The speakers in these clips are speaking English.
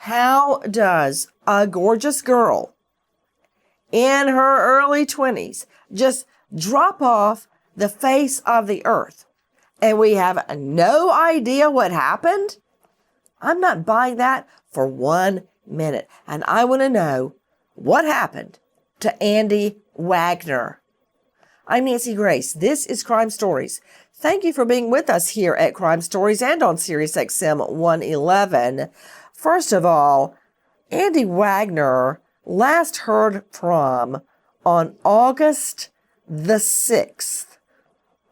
How does a gorgeous girl in her early 20s just drop off the face of the earth and we have no idea what happened? I'm not buying that for 1 minute. And I want to know what happened to Andi Wagner. I'm Nancy Grace. This is Crime Stories. Thank you for being with us here at Crime Stories and on Sirius XM 111. First of all, Andi Wagner last heard from on August the 6th.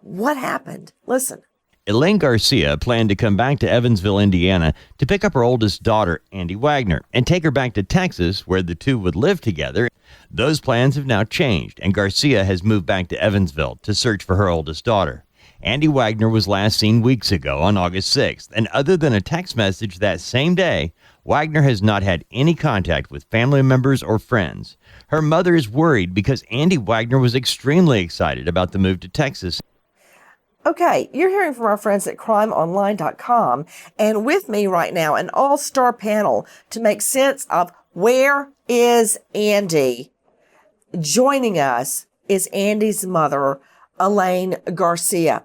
What happened? Listen. Elane Garcia planned to come back to Evansville, Indiana to pick up her oldest daughter, Andi Wagner, and take her back to Texas where the two would live together. Those plans have now changed, and Garcia has moved back to Evansville to search for her oldest daughter. Andi Wagner was last seen weeks ago on August 6th, and other than a text message that same day, Wagner has not had any contact with family members or friends. Her mother is worried because Andi Wagner was extremely excited about the move to Texas. Okay, you're hearing from our friends at crimeonline.com, and with me right now, an all-star panel to make sense of where is Andi. Joining us is Andi's mother, Elane Garcia.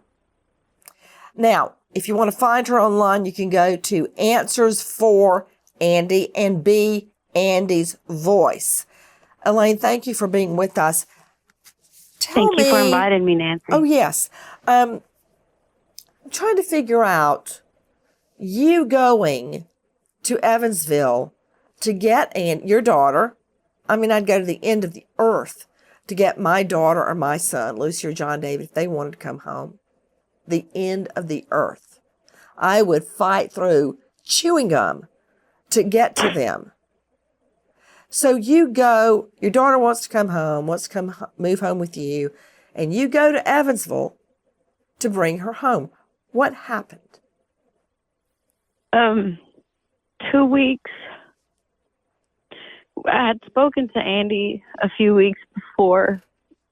Now, if you want to find her online, you can go to Answers for Andi and be Andi's voice. Elane, thank you for being with us. Thank you for inviting me, Nancy. Oh, yes. I'm trying to figure out you going to Evansville to get your daughter. I mean, I'd go to the end of the earth to get my daughter or my son, Lucy or John David, if they wanted to come home. The end of the earth. I would fight through chewing gum to get to them. So you go, your daughter wants to come home, move home with you, and you go to Evansville to bring her home. What happened? 2 weeks. I had spoken to Andi a few weeks before,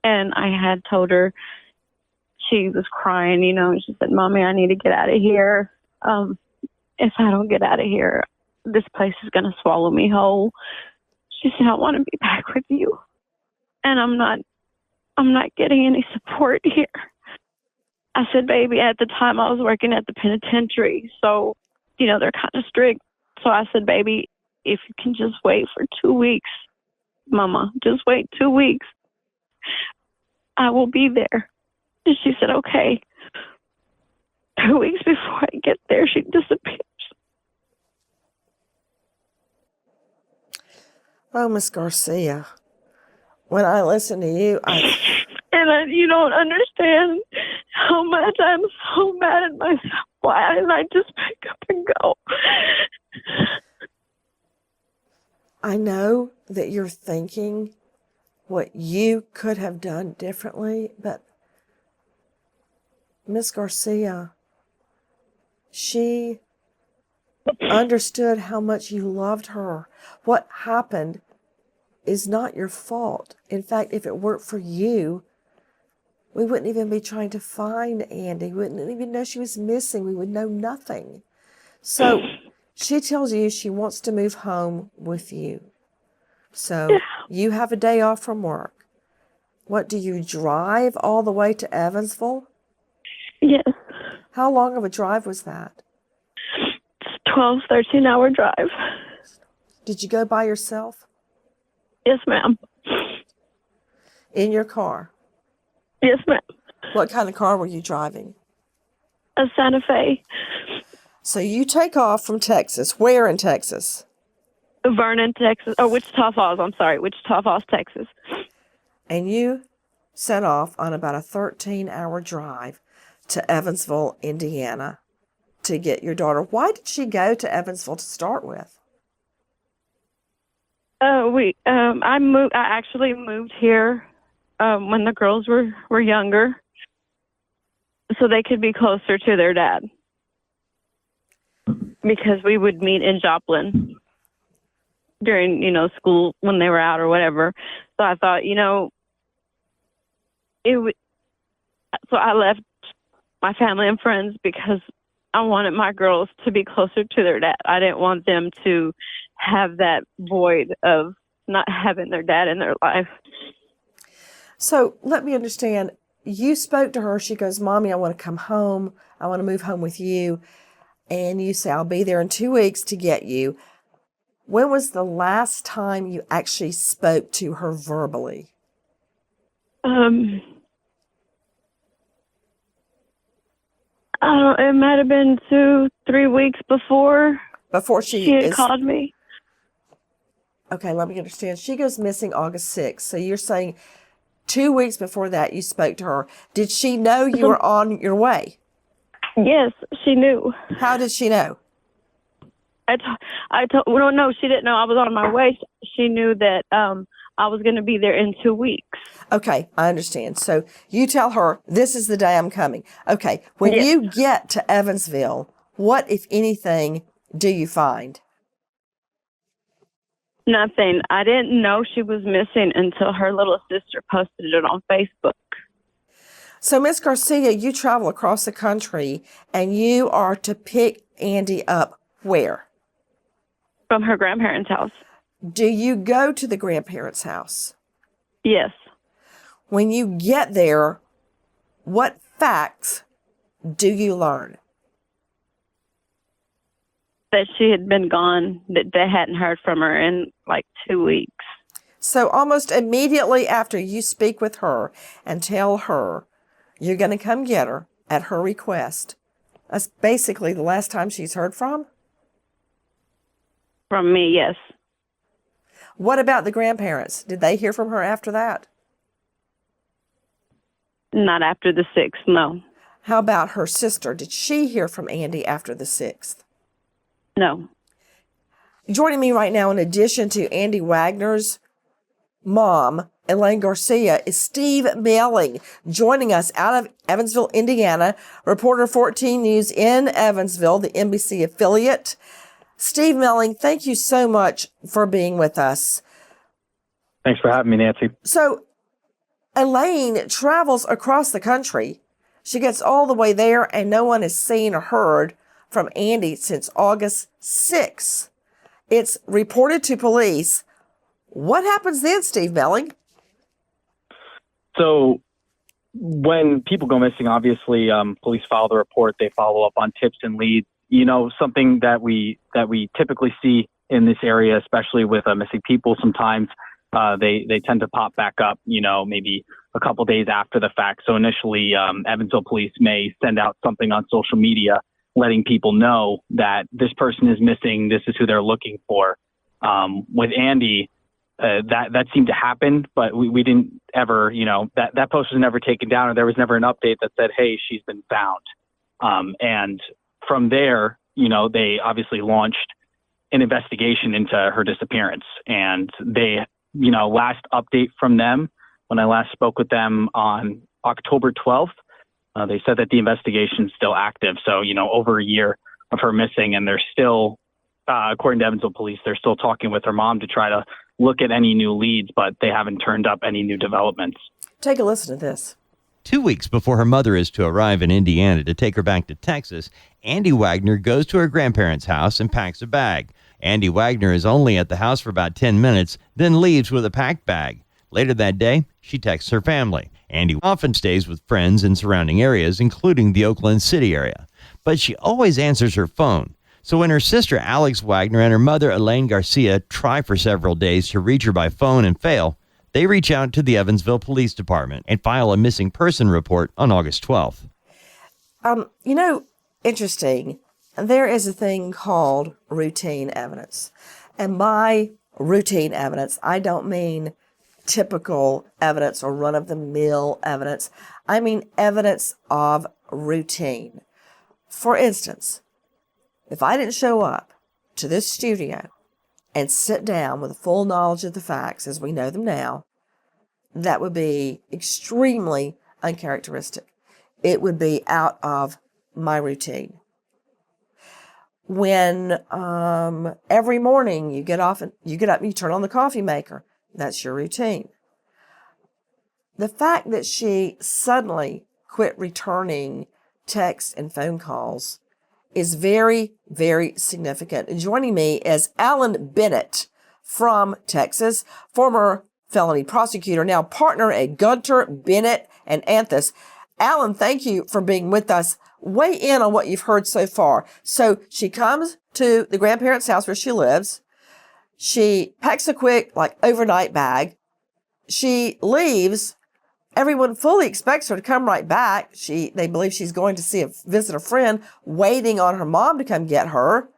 and I had told her, she was crying, she said, "Mommy, I need to get out of here. If I don't get out of here, this place is going to swallow me whole." She said, "I want to be back with you. And I'm not getting any support here." I said, "Baby," at the time I was working at the penitentiary. So, they're kind of strict. So I said, "Baby, if you can just wait for 2 weeks, Mama, just wait 2 weeks. I will be there." And she said, "Okay." 2 weeks before I get there, she disappears. Oh, Miss Garcia, when I listen to you, And you don't understand how much I'm so mad at myself. Why didn't I just pick up and go? I know that you're thinking what you could have done differently, but Miss Garcia, she understood how much you loved her. What happened is not your fault. In fact, if it weren't for you, we wouldn't even be trying to find Andi. We wouldn't even know she was missing. We would know nothing. So she tells you she wants to move home with you. So you have a day off from work. What, do you drive all the way to Evansville? Yes. How long of a drive was that? It's a 12, 13-hour drive. Did you go by yourself? Yes, ma'am. In your car? Yes, ma'am. What kind of car were you driving? A Santa Fe. So you take off from Texas. Where in Texas? Vernon, Texas. Oh, Wichita Falls. I'm sorry. Wichita Falls, Texas. And you set off on about a 13-hour drive to Evansville, Indiana, to get your daughter. Why did she go to Evansville to start with? I actually moved here when the girls were younger, so they could be closer to their dad, because we would meet in Joplin during, school when they were out or whatever. So I thought, so I left my family and friends because I wanted my girls to be closer to their dad. I didn't want them to have that void of not having their dad in their life. So let me understand. You spoke to her. She goes, Mommy, I want to come home. I want to move home with you. And you say, I'll be there in 2 weeks to get you. When was the last time you actually spoke to her verbally? It might have been 2-3 weeks before She had called me. Okay, let me understand. She goes missing August 6th. So you're saying 2 weeks before that you spoke to her. Did she know you were on your way? Yes, she knew. How did she know? Well, no, she didn't know I was on my way. She knew that I was going to be there in 2 weeks. Okay, I understand. So you tell her, this is the day I'm coming. Okay, when you get to Evansville, what, if anything, do you find? Nothing. I didn't know she was missing until her little sister posted it on Facebook. So, Miss Garcia, you travel across the country and you are to pick Andi up where? From her grandparents' house. Do you go to the grandparents' house? Yes. When you get there, what facts do you learn? That she had been gone, that they hadn't heard from her in like 2 weeks. So almost immediately after you speak with her and tell her you're going to come get her at her request, that's basically the last time she's heard from? From me, yes. What about the grandparents? Did they hear from her after that? Not after the 6th, no. How about her sister? Did she hear from Andi after the 6th? No. Joining me right now, in addition to Andi Wagner's mom, Elane Garcia, is Steve Melling, joining us out of Evansville, Indiana, reporter 14 News in Evansville, the NBC affiliate. Steve Melling, thank you so much for being with us. Thanks for having me, Nancy. So, Elane travels across the country. She gets all the way there, and no one has seen or heard from Andi since August 6th. It's reported to police. What happens then, Steve Melling? So when people go missing, obviously, police file the report. They follow up on tips and leads. You know, something that we typically see in this area, especially with missing people, sometimes they tend to pop back up, you know, maybe a couple days after the fact. So initially, Evansville police may send out something on social media letting people know that this person is missing, this is who they're looking for. With Andi, that seemed to happen, but we didn't ever, you know, that post was never taken down, or there was never an update that said, hey, she's been found. And from there, you know, they obviously launched an investigation into her disappearance. And they, you know, last update from them, when I last spoke with them on October 12th, they said that the investigation is still active. So, you know, over a year of her missing, and they're still, according to Evansville police, they're still talking with her mom to try to look at any new leads, but they haven't turned up any new developments. Take a listen to this. 2 weeks before her mother is to arrive in Indiana to take her back to Texas, Andi Wagner goes to her grandparents' house and packs a bag. Andi Wagner is only at the house for about 10 minutes, then leaves with a packed bag. Later that day, she texts her family. Andi often stays with friends in surrounding areas, including the Oakland City area. But she always answers her phone. So when her sister Alex Wagner and her mother Elane Garcia try for several days to reach her by phone and fail, they reach out to the Evansville Police Department and file a missing person report on August 12th. You know, interesting. There is a thing called routine evidence. And by routine evidence, I don't mean typical evidence or run-of-the-mill evidence. I mean evidence of routine. For instance, if I didn't show up to this studio and sit down with a full knowledge of the facts as we know them now, that would be extremely uncharacteristic. It would be out of my routine. When every morning you get up and you turn on the coffee maker, that's your routine. The fact that she suddenly quit returning texts and phone calls is very, very significant. And joining me is Alan Bennett from Texas, former felony prosecutor, now partner at Gunter, Bennett, and Anthus. Alan, thank you for being with us. Weigh in on what you've heard so far. So she comes to the grandparents' house where she lives. She packs a quick, overnight bag. She leaves. Everyone fully expects her to come right back. They believe she's going to visit a friend, waiting on her mom to come get her.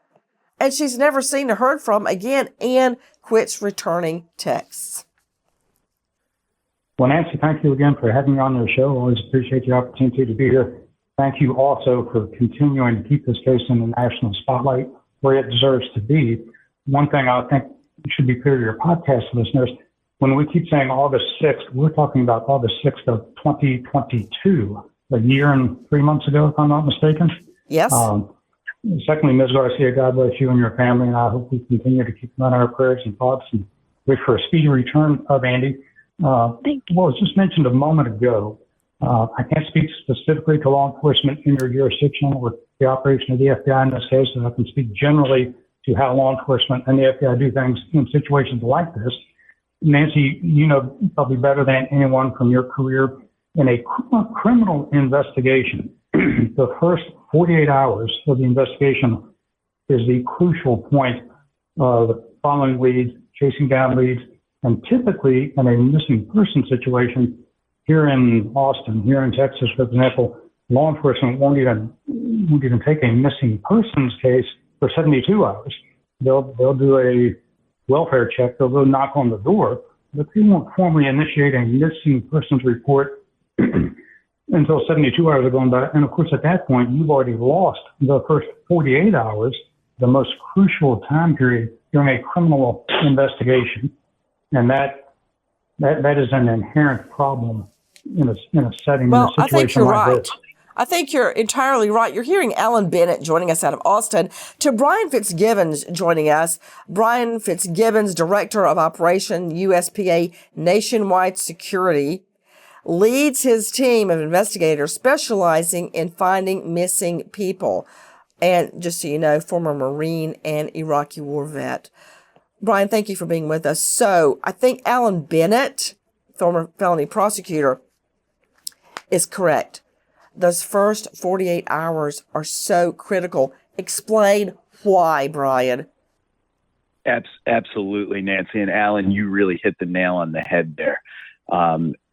And she's never seen or heard from again, and quits returning texts. Well, Nancy, thank you again for having me on your show. Always appreciate the opportunity to be here. Thank you also for continuing to keep this case in the national spotlight where it deserves to be. One thing I think should be clear to your podcast listeners, when we keep saying August 6th, we're talking about August 6th of 2022, a year and 3 months ago, if I'm not mistaken. Yes. Secondly, Ms. Garcia, God bless you and your family, and I hope we continue to keep them in our prayers and thoughts and wait for a speedy return of Andi. Thank you. Well, it was just mentioned a moment ago. I can't speak specifically to law enforcement in your jurisdiction or the operation of the FBI in this case, and I can speak generally to how law enforcement and the FBI do things in situations like this. Nancy, you know probably better than anyone from your career in a criminal investigation. The first 48 hours of the investigation is the crucial point of following leads, chasing down leads, and typically in a missing person situation here in Austin, here in Texas, for example, law enforcement won't even take a missing persons case for 72 hours. They'll do a welfare check. They'll go knock on the door, but they won't formally initiate a missing persons report until 72 hours are gone by. And of course, at that point, you've already lost the first 48 hours, the most crucial time period during a criminal investigation. And that is an inherent problem in a setting, in a situation I think you're like right. this. I think you're entirely right. You're hearing Alan Bennett joining us out of Austin. To Brian Fitzgibbons joining us. Brian Fitzgibbons, Director of Operation USPA Nationwide Security, leads his team of investigators specializing in finding missing people. And just so you know, former Marine and Iraqi war vet. Brian, thank you for being with us. So I think Alan Bennett, former felony prosecutor, is correct. Those first 48 hours are so critical. Explain why, Brian. Absolutely, Nancy. And Alan, you really hit the nail on the head there.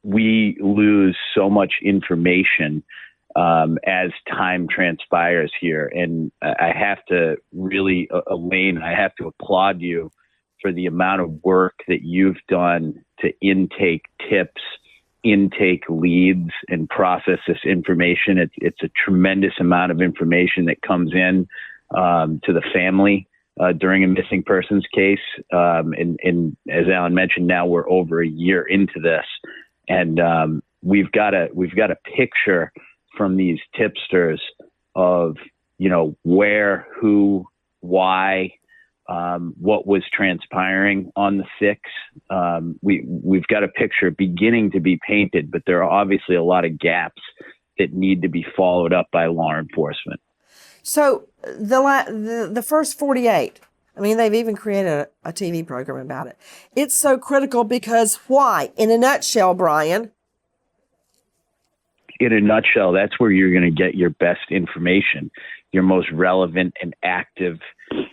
We lose so much information as time transpires here. And I have to really, Elane, I have to applaud you for the amount of work that you've done to intake tips, intake leads, and process this information. It's a tremendous amount of information that comes in to the family during a missing persons case. And as Alan mentioned, now we're over a year into this, and we've got a picture from these tipsters of, you know, where, who, why, what was transpiring on the 6th. We've got a picture beginning to be painted, but there are obviously a lot of gaps that need to be followed up by law enforcement. So the first 48, I mean, they've even created a TV program about it. It's so critical because why? In a nutshell, Brian. In a nutshell, that's where you're going to get your best information, your most relevant and active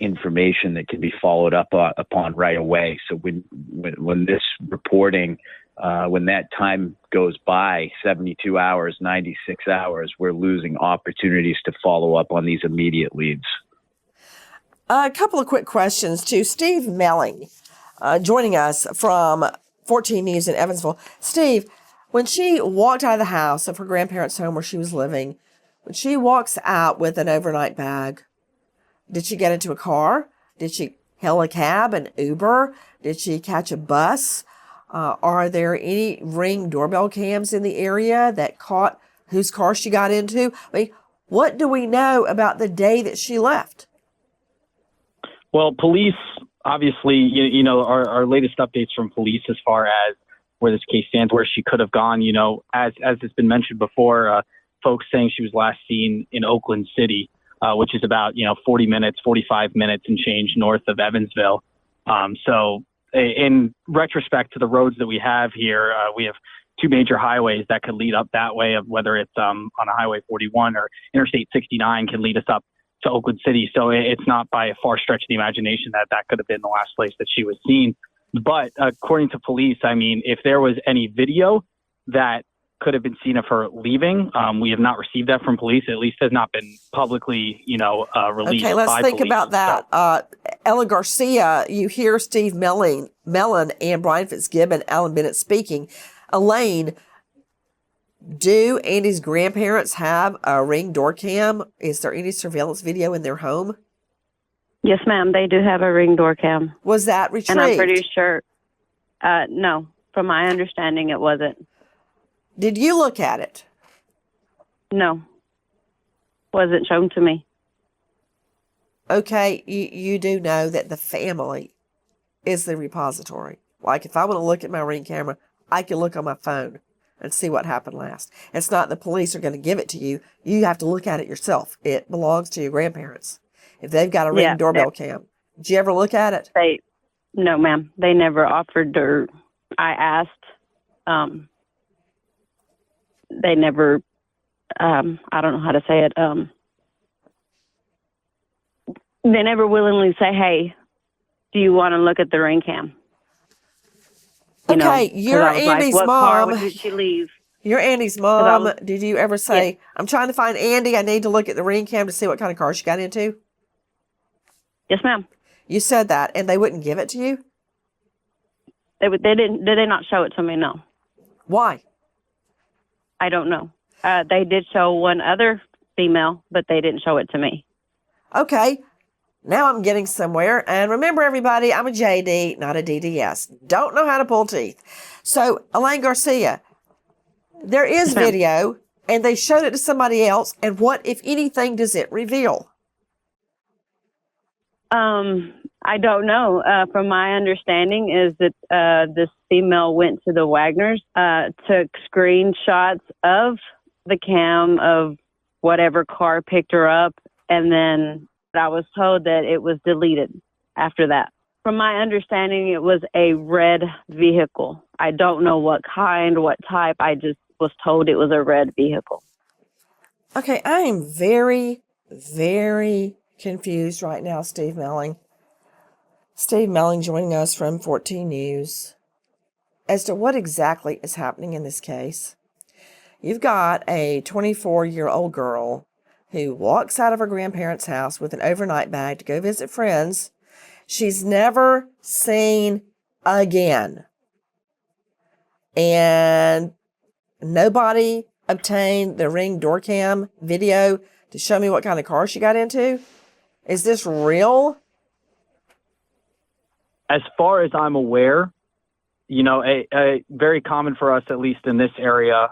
information that can be followed up upon right away. So when this reporting, when that time goes by, 72 hours, 96 hours, we're losing opportunities to follow up on these immediate leads. A couple of quick questions to Steve Melling, joining us from 14 News in Evansville. Steve, when she walked out of the house of her grandparents' home where she was living, when she walks out with an overnight bag, did she get into a car? Did she hail a cab, an Uber? Did she catch a bus? Are there any Ring doorbell cams in the area that caught whose car she got into? I mean, what do we know about the day that she left? Well, police, obviously, you know, our latest updates from police as far as where this case stands, where she could have gone, you know, as has been mentioned before, folks saying she was last seen in Oakland City. which is about 45 minutes and change north of Evansville. So in retrospect to the roads that we have here, we have two major highways that could lead up that way, of whether it's on a Highway 41 or Interstate 69 can lead us up to Oakland City. So it's not by a far stretch of the imagination that could have been the last place that she was seen. But according to police, I mean, if there was any video that could have been seen of her leaving, we have not received that from police. At least has not been publicly, released. Okay, let's by think police. about that. Elane Garcia, you hear Steve Mellon and Brian Fitzgibbon, Alan Bennett speaking. Elane, do Andy's grandparents have a Ring door cam? Is there any surveillance video in their home? Yes, ma'am. They do have a Ring door cam. Was that retrieved? And I'm pretty sure, no. From my understanding, it wasn't. Did you look at it? No. Wasn't shown to me. Okay, you do know that the family is the repository. Like if I want to look at my Ring camera, I can look on my phone and see what happened last. It's not the police are going to give it to you. You have to look at it yourself. It belongs to your grandparents. If they've got a Ring doorbell cam. Did you ever look at it? No, ma'am. They never offered, or I asked. They never, I don't know how to say it. They never willingly say, hey, do you want to look at the Ring cam? Okay, you're Andy's what mom. Car did she leave? You're Andy's mom. Did you ever say, I'm trying to find Andy. I need to look at the Ring cam to see what kind of car she got into? Yes, ma'am. You said that, and they wouldn't give it to you? They didn't. Did they not show it to me? No. Why? I don't know. They did show one other female, but they didn't show it to me. Okay. Now I'm getting somewhere. And remember, everybody, I'm a JD, not a DDS. Don't know how to pull teeth. So, Elane Garcia, there is video, and they showed it to somebody else. And what, if anything, does it reveal? I don't know. From my understanding is that this female went to the Wagners, took screenshots of the cam of whatever car picked her up, and then I was told that it was deleted after that. From my understanding, it was a red vehicle. I don't know what kind, what type. I just was told it was a red vehicle. Okay, I am very, very confused right now, Steve Melling. Steve Melling joining us from 14 News as to what exactly is happening in this case. You've got a 24-year-old girl who walks out of her grandparents' house with an overnight bag to go visit friends. She's never seen again. And nobody obtained the Ring door cam video to show me what kind of car she got into. Is this real? As far as I'm aware, a very common for us, at least in this area,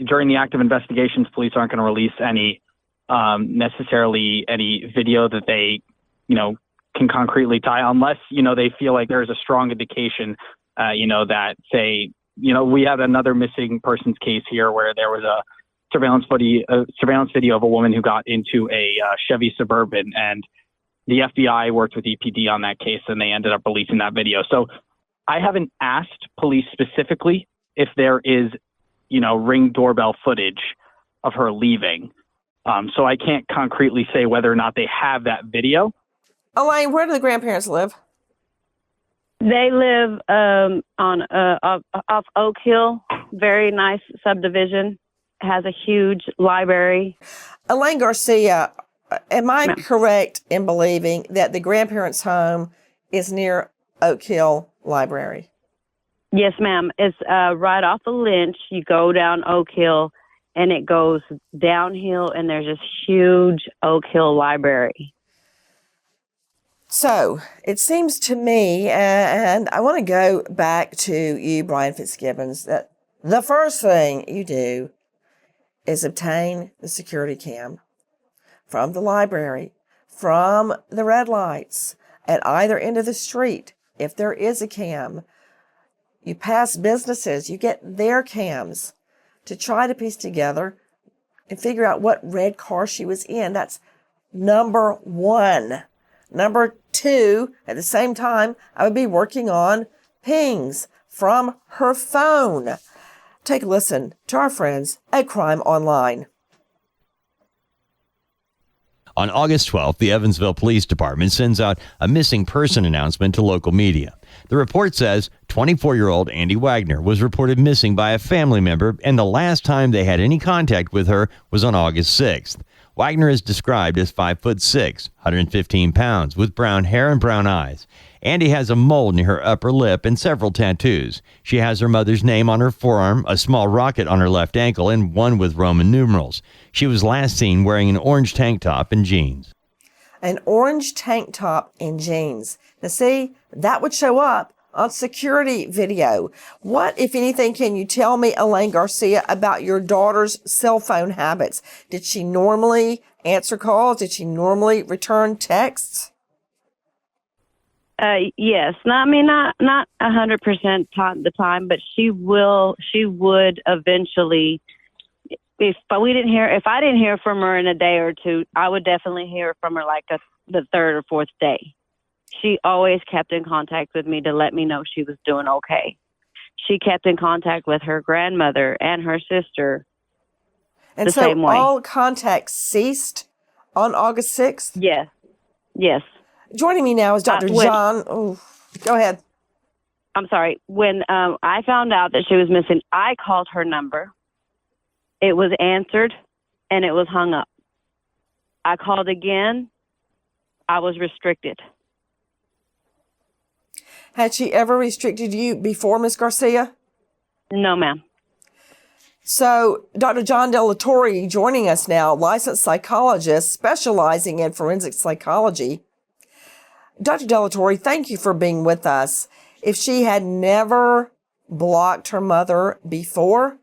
during the active investigations, police aren't going to release necessarily any video that they, can concretely tie, unless, they feel like there's a strong indication, that say, we have another missing persons case here where there was a surveillance video of a woman who got into a Chevy Suburban, and the FBI worked with EPD on that case, and they ended up releasing that video. So I haven't asked police specifically if there is, Ring doorbell footage of her leaving. So I can't concretely say whether or not they have that video. Elane, where do the grandparents live? They live off Oak Hill, very nice subdivision, has a huge library. Elane Garcia, am I correct in believing that the grandparents' home is near Oak Hill Library? Yes, ma'am. It's right off of Lynch. You go down Oak Hill, and it goes downhill, and there's this huge Oak Hill Library. So it seems to me, and I want to go back to you, Brian Fitzgibbons, that the first thing you do is obtain the security cam from the library, from the red lights at either end of the street. If there is a cam, you pass businesses, you get their cams to try to piece together and figure out what red car she was in. That's number one. Number two, at the same time, I would be working on pings from her phone. Take a listen to our friends at Crime Online. On August 12th, the Evansville Police Department sends out a missing person announcement to local media. The report says 24-year-old Andi Wagner was reported missing by a family member, and the last time they had any contact with her was on August 6th. Wagner is described as 5'6", 115 pounds, with brown hair and brown eyes. Andi has a mole near her upper lip and several tattoos. She has her mother's name on her forearm, a small rocket on her left ankle, and one with Roman numerals. She was last seen wearing an orange tank top and jeans. An orange tank top and jeans. Now see, that would show up on security video. What, if anything, can you tell me, Elane Garcia, about your daughter's cell phone habits? Did she normally answer calls? Did she normally return texts? Yes. Not 100% the time, but she would eventually. If I didn't hear from her in a day or two, I would definitely hear from her like the third or fourth day. She always kept in contact with me to let me know she was doing okay. She kept in contact with her grandmother and her sister and the same way. All contact ceased on August 6th? Yes. Joining me now is Dr. John. Go ahead. I'm sorry. When I found out that she was missing, I called her number. It was answered, and it was hung up. I called again. I was restricted. Had she ever restricted you before, Ms. Garcia? No, ma'am. So, Dr. John Delatorre joining us now, licensed psychologist specializing in forensic psychology. Dr. Delatorre, thank you for being with us. If she had never blocked her mother before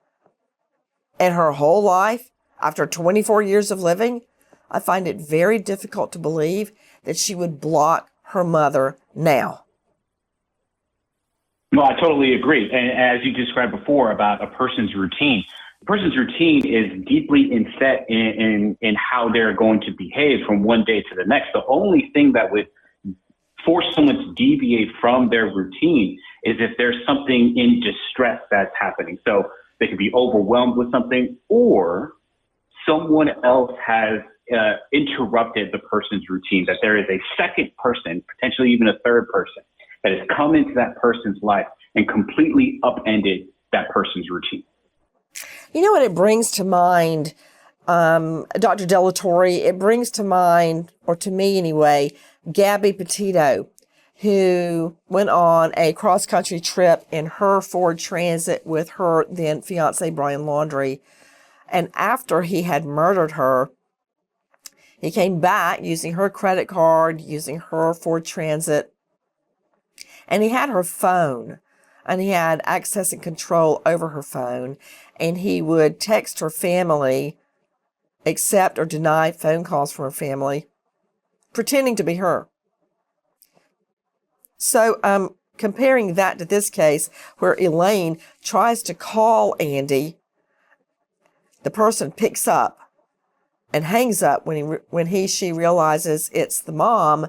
in her whole life, after 24 years of living, I find it very difficult to believe that she would block her mother now. Well, I totally agree. And as you described before about a person's routine, a person's routine is deeply inset in how they're going to behave from one day to the next. The only thing that would force someone to deviate from their routine is if there's something in distress that's happening. So they could be overwhelmed with something, or someone else has interrupted the person's routine, that there is a second person, potentially even a third person, that has come into that person's life and completely upended that person's routine. You know what it brings to mind, Dr. Delatorre? It brings to mind, or to me anyway, Gabby Petito, who went on a cross-country trip in her Ford Transit with her then fiance, Brian Laundrie. And after he had murdered her, he came back using her credit card, using her Ford Transit, and he had her phone, and he had access and control over her phone, and he would text her family, accept or deny phone calls from her family, pretending to be her. So comparing that to this case where Elane tries to call Andi, the person picks up and hangs up when she realizes it's the mom,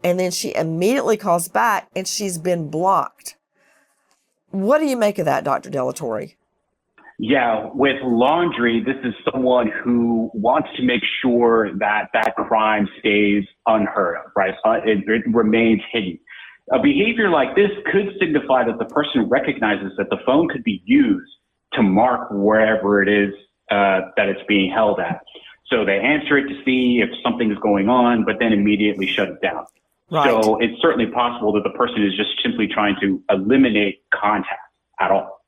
and then she immediately calls back and she's been blocked. What do you make of that, Dr. Delatorre? Yeah, with Laundrie, this is someone who wants to make sure that that crime stays unheard of, right? It remains hidden. A behavior like this could signify that the person recognizes that the phone could be used to mark wherever it is that it's being held at. So they answer it to see if something is going on, but then immediately shut it down. Right. So it's certainly possible that the person is just simply trying to eliminate contact at all.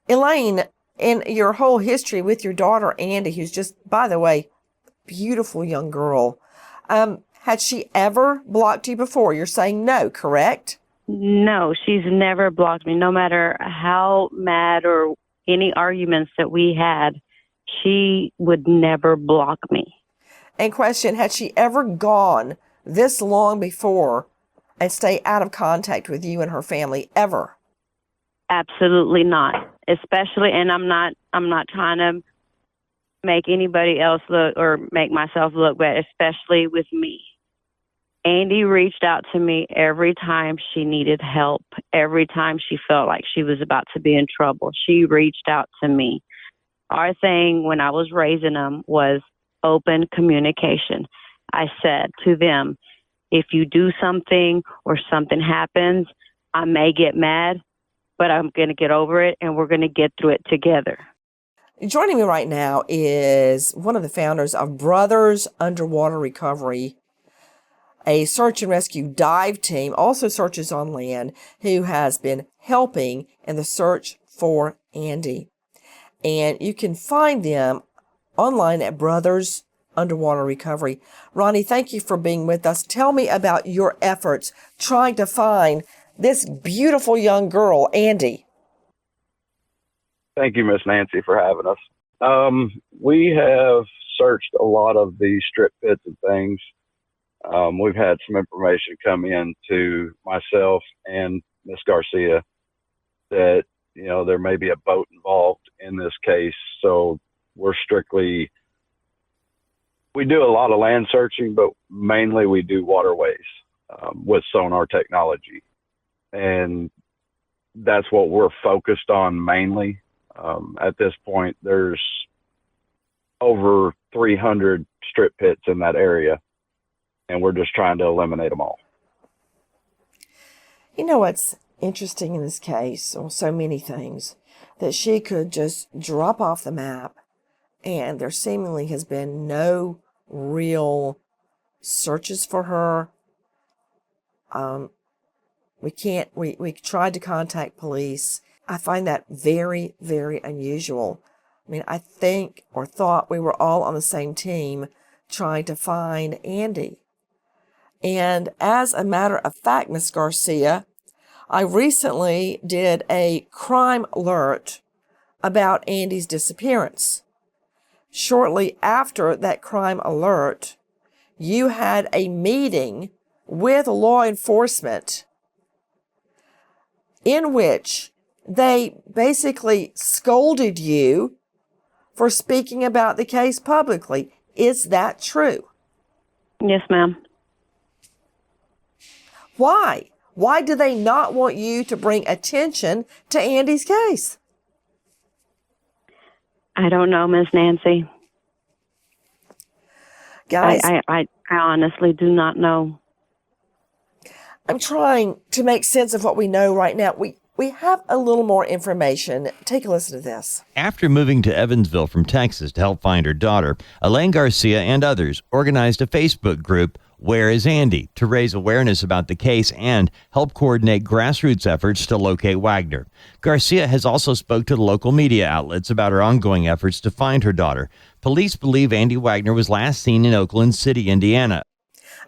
Elane, in your whole history with your daughter, Andi, who's just, by the way, beautiful young girl, had she ever blocked you before? You're saying no, correct? No, she's never blocked me. No matter how mad or any arguments that we had, she would never block me. And question, had she ever gone this long before and stay out of contact with you and her family ever? Absolutely not. Especially, and I'm not trying to make anybody else look or make myself look bad, especially with me. Andi reached out to me every time she needed help, every time she felt like she was about to be in trouble. She reached out to me. Our thing when I was raising them was open communication. I said to them, if you do something or something happens, I may get mad, but I'm going to get over it and we're going to get through it together. Joining me right now is one of the founders of Brothers Underwater Recovery, a search and rescue dive team, also searches on land, who has been helping in the search for Andi. And you can find them online at Brothers Underwater Recovery. Ronnie, thank you for being with us. Tell me about your efforts trying to find this beautiful young girl, Andi. Thank you, Miss Nancy, for having us. We have searched a lot of the strip pits and things. We've had some information come in to myself and Miss Garcia that, there may be a boat involved in this case. So we do a lot of land searching, but mainly we do waterways with sonar technology. And that's what we're focused on mainly. At this point, there's over 300 strip pits in that area, and we're just trying to eliminate them all. You know what's interesting in this case, or so many things, that she could just drop off the map, and there seemingly has been no real searches for her. We tried to contact police. I find that very, very unusual. I mean, I think or thought we were all on the same team trying to find Andi. And as a matter of fact, Miss Garcia, I recently did a crime alert about Andi's disappearance. Shortly after that crime alert, you had a meeting with law enforcement in which they basically scolded you for speaking about the case publicly. Is that true? Yes, ma'am. Why? Why do they not want you to bring attention to Andi's case? I don't know, Miss Nancy. Guys, I honestly do not know. I'm trying to make sense of what we know right now. We have a little more information. Take a listen to this. After moving to Evansville from Texas to help find her daughter, Elane Garcia and others organized a Facebook group, Where is Andi?, to raise awareness about the case and help coordinate grassroots efforts to locate Wagner. Garcia has also spoke to the local media outlets about her ongoing efforts to find her daughter. Police believe Andi Wagner was last seen in Oakland City, Indiana.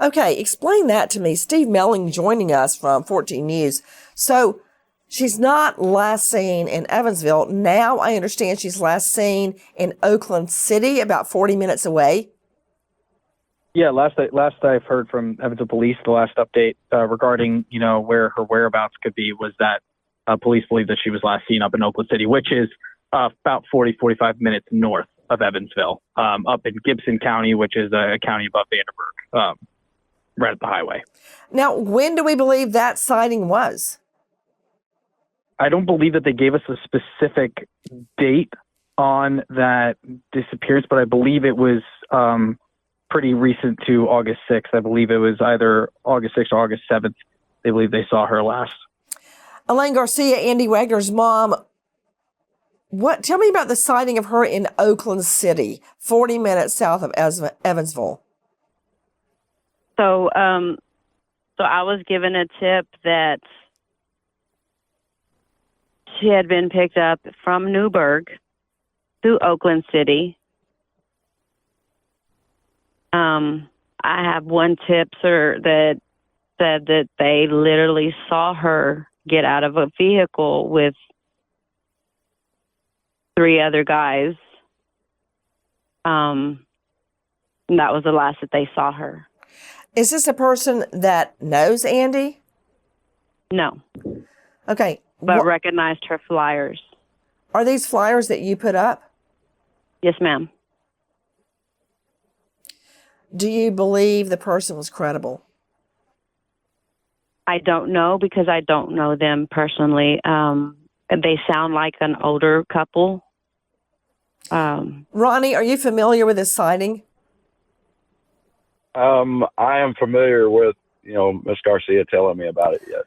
Okay, explain that to me. Steve Melling joining us from 14 News. So she's not last seen in Evansville. Now I understand she's last seen in Oakland City, about 40 minutes away. Yeah, last I've heard from Evansville police, the last update regarding, where her whereabouts could be was that police believe that she was last seen up in Oakland City, which is about 45 minutes north of Evansville, up in Gibson County, which is a county above Vanderburgh, right at the highway. Now, when do we believe that sighting was? I don't believe that they gave us a specific date on that disappearance, but I believe it was pretty recent to August 6th. I believe it was either August 6th or August 7th. They believe they saw her last. Elane Garcia, Andi Wagner's mom, tell me about the sighting of her in Oakland City, 40 minutes south of Evansville. So I was given a tip that she had been picked up from Newburgh to Oakland City. I have one tipster that said that they literally saw her get out of a vehicle with 3 other guys. And that was the last that they saw her. Is this a person that knows Andi? No. Okay. But recognized her flyers. Are these flyers that you put up? Yes, ma'am. Do you believe the person was credible? I don't know because I don't know them personally. They sound like an older couple. Ronnie, are you familiar with this sighting? I am familiar with, Miss Garcia telling me about it, yes.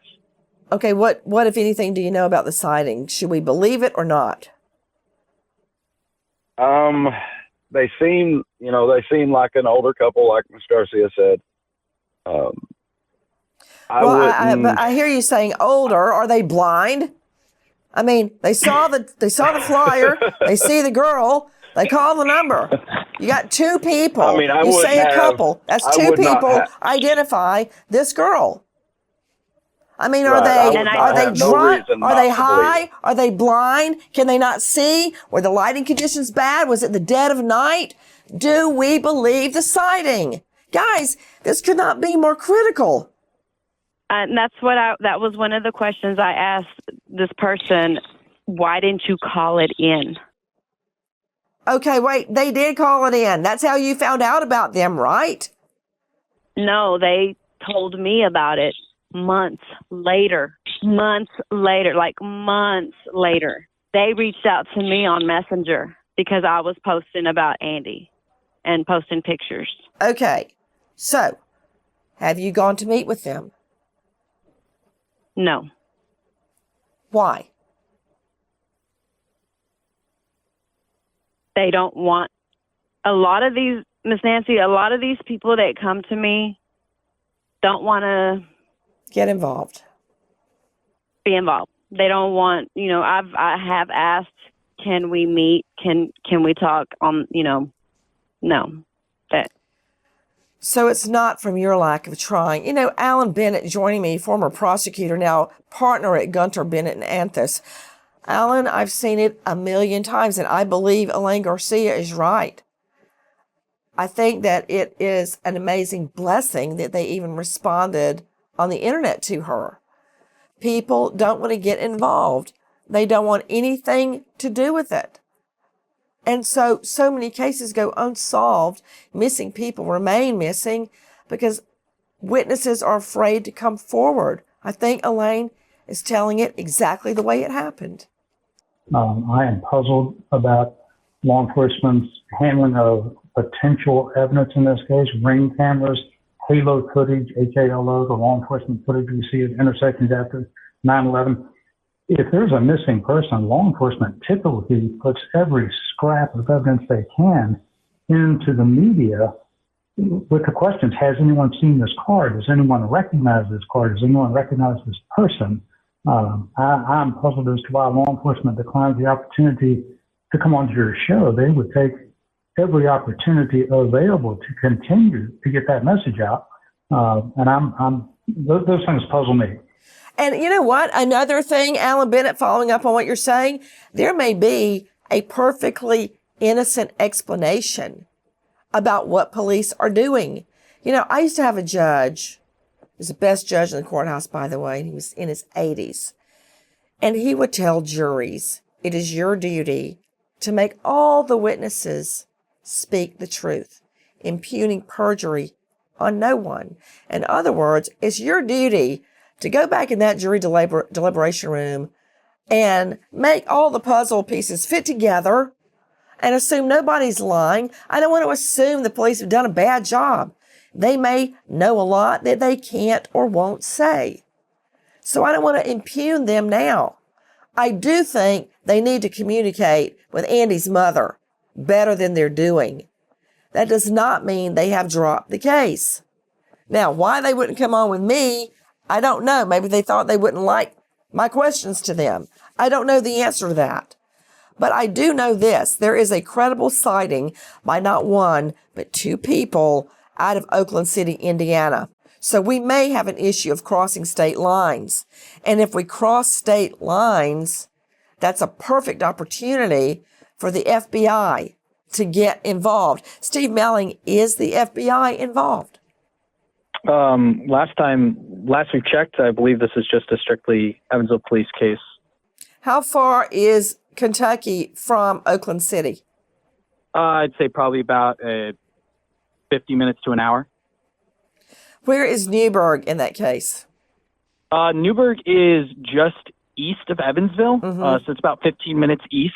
Okay, what if anything do you know about the sighting? Should we believe it or not? They seem like an older couple, like Miss Garcia said. I hear you saying older. Are they blind? I mean, they saw the flyer. They see the girl. They call the number. You got two people. I mean, you say a couple. That's two people. Identify this girl. I mean, are they drunk? Are they high? Are they blind? Can they not see? Were the lighting conditions bad? Was it the dead of night? Do we believe the sighting? Guys, this could not be more critical. And that was one of the questions I asked this person. Why didn't you call it in? Okay, wait, they did call it in. That's how you found out about them, right? No, they told me about it months later. They reached out to me on Messenger because I was posting about Andi and posting pictures. Okay, so have you gone to meet with them? No. Why? They don't want Miss Nancy, a lot of these people that come to me don't want to get involved. Be involved. They don't want, I have asked, can we meet? Can we talk on, no. So it's not from your lack of trying. Alan Bennett joining me, former prosecutor, now partner at Gunter, Bennett and Anthus. Alan, I've seen it a million times, and I believe Elane Garcia is right. I think that it is an amazing blessing that they even responded on the internet to her. People don't want to get involved. They don't want anything to do with it. And so many cases go unsolved. Missing people remain missing because witnesses are afraid to come forward. I think Elane is telling it exactly the way it happened. I am puzzled about law enforcement's handling of potential evidence in this case, ring cameras, halo footage, HALO, the law enforcement footage we see at intersections after 9/11. If there's a missing person, law enforcement typically puts every scrap of evidence they can into the media with the questions, has anyone seen this car? Does anyone recognize this car? Does anyone recognize this person? I'm puzzled as to why law enforcement declines the opportunity to come onto your show. They would take every opportunity available to continue to get that message out. And those things puzzle me. And you know what? Another thing, Alan Bennett, following up on what you're saying, there may be a perfectly innocent explanation about what police are doing. I used to have a judge. He was the best judge in the courthouse, by the way, and he was in his 80s. And he would tell juries, it is your duty to make all the witnesses speak the truth, impugning perjury on no one. In other words, it's your duty to go back in that jury deliberation room and make all the puzzle pieces fit together and assume nobody's lying. I don't want to assume the police have done a bad job. They may know a lot that they can't or won't say. So I don't want to impugn them now. I do think they need to communicate with Andi's mother better than they're doing. That does not mean they have dropped the case. Now, why they wouldn't come on with me, I don't know. Maybe they thought they wouldn't like my questions to them. I don't know the answer to that. But I do know this. There is a credible sighting by not one, but two people out of Oakland City, Indiana. So we may have an issue of crossing state lines. And if we cross state lines, that's a perfect opportunity for the FBI to get involved. Steve Melling, is the FBI involved? Last we checked, I believe this is just a strictly Evansville police case. How far is Kentucky from Oakland City? I'd say probably about 50 minutes to an hour. Where is Newburgh in that case? Newburgh is just east of Evansville, so it's about 15 minutes east.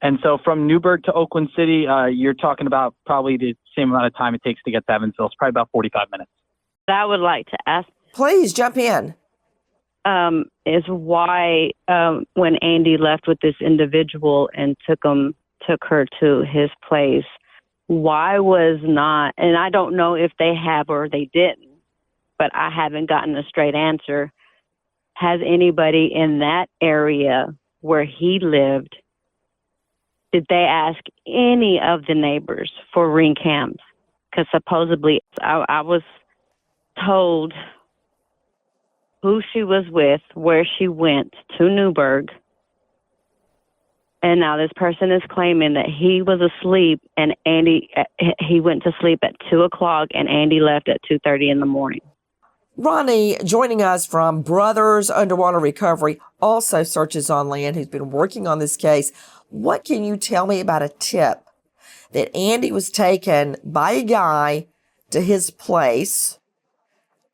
And so from Newburgh to Oakland City, you're talking about probably the same amount of time it takes to get to Evansville. It's probably about 45 minutes. I would like to ask, Please jump in. is why when Andy left with this individual and took her to his place, why was not, and I don't know if they have or they didn't, but I haven't gotten a straight answer. Has anybody in that area where he lived, did they ask any of the neighbors for ring cams? Because supposedly I was told who she was with, where she went to Newburgh. And now this person is claiming that he was asleep and he went to sleep at 2:00 and Andy left at 2:30 in the morning. Ronnie, joining us from Brothers Underwater Recovery, also searches on land, who's been working on this case. What can you tell me about a tip that Andy was taken by a guy to his place,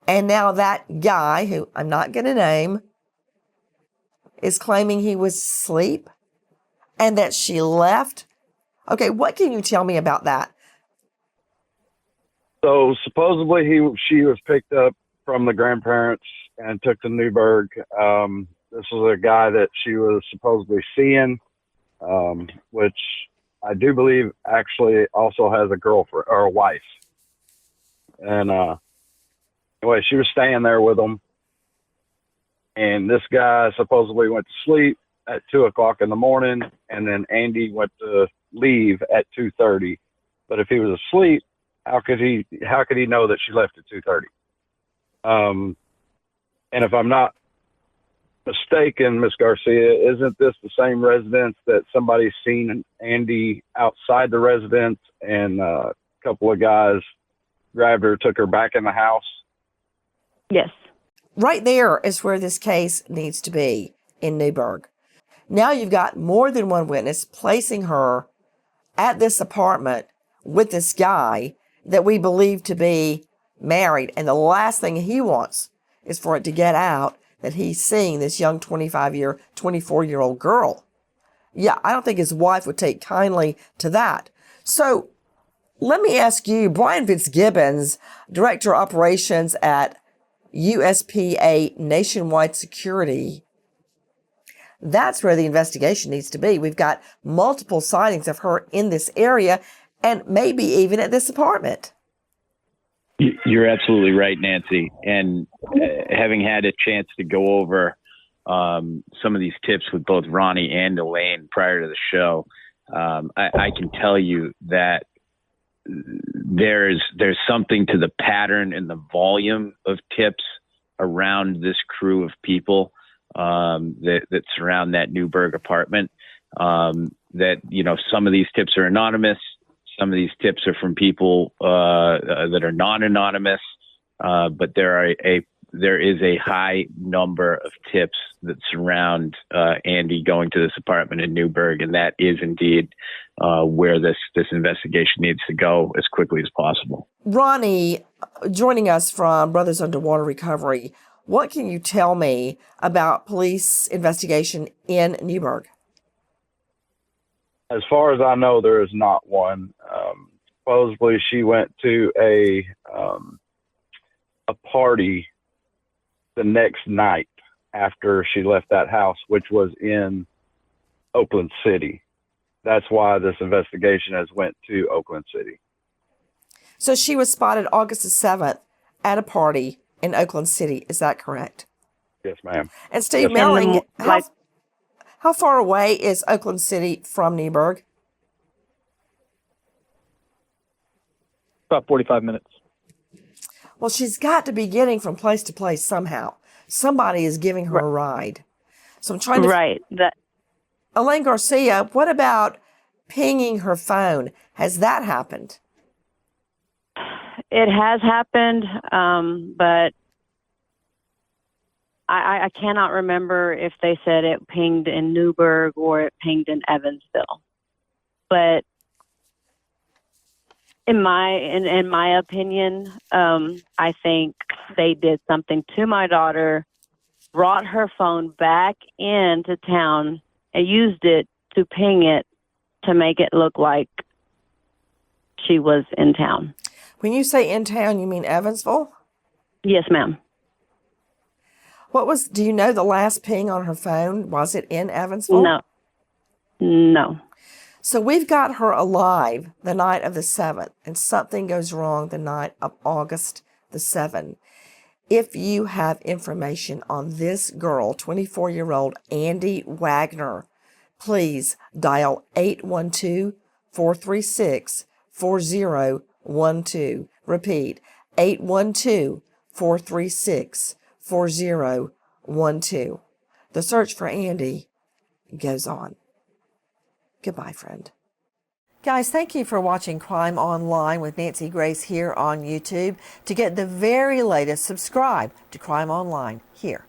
and now that guy, who I'm not going to name, is claiming he was asleep and that she left? Okay, what can you tell me about that? So supposedly she was picked up from the grandparents and took to Newburgh. This was a guy that she was supposedly seeing, which I do believe actually also has a girlfriend or a wife. And anyway, she was staying there with him. And this guy supposedly went to sleep at 2:00 in the morning, and then Andy went to leave at 2:30. But if he was asleep, how could he know that she left at 2:30? And if I'm not mistaken, Miss Garcia, isn't this the same residence that somebody's seen Andy outside the residence and a couple of guys grabbed her, took her back in the house? Yes. Right there is where this case needs to be, in Newburgh. Now you've got more than one witness placing her at this apartment with this guy that we believe to be married. And the last thing he wants is for it to get out that he's seeing this young 24-year-old girl. Yeah, I don't think his wife would take kindly to that. So let me ask you, Brian Fitzgibbons, Director of Operations at USPA Nationwide Security, that's where the investigation needs to be. We've got multiple sightings of her in this area and maybe even at this apartment. You're absolutely right, Nancy. And having had a chance to go over some of these tips with both Ronnie and Elane prior to the show, I can tell you that there's something to the pattern and the volume of tips around this crew of people that surround that Newburgh apartment. That, you know, some of these tips are anonymous. Some of these tips are from people that are non-anonymous, but there is a high number of tips that surround Andy going to this apartment in Newburgh, and that is indeed where this investigation needs to go as quickly as possible. Ronnie, joining us from Brothers Underwater Recovery, what can you tell me about police investigation in Newburgh? As far as I know, there is not one. Supposedly, she went to a party the next night after she left that house, which was in Oakland City. That's why this investigation has went to Oakland City. So she was spotted August the 7th at a party in Oakland City. Is that correct? Yes, ma'am. And Steve Yes, Melling, how far away is Oakland City from Newburgh? About 45 minutes. Well, she's got to be getting from place to place somehow. Somebody is giving her a ride. So I'm trying to... Right. Elane Garcia, what about pinging her phone? Has that happened? It has happened, but I cannot remember if they said it pinged in Newburgh or it pinged in Evansville. But In my opinion, I think they did something to my daughter, brought her phone back into town, and used it to ping it to make it look like she was in town. When you say in town, you mean Evansville? Yes, ma'am. Do you know the last ping on her phone? Was it in Evansville? No. So we've got her alive the night of the 7th, and something goes wrong the night of August the 7th. If you have information on this girl, 24-year-old Andi Wagner, please dial 812-436-4012. Repeat, 812-436-4012. The search for Andi goes on. Goodbye, friend. Guys, thank you for watching Crime Online with Nancy Grace here on YouTube. To get the very latest, subscribe to Crime Online here.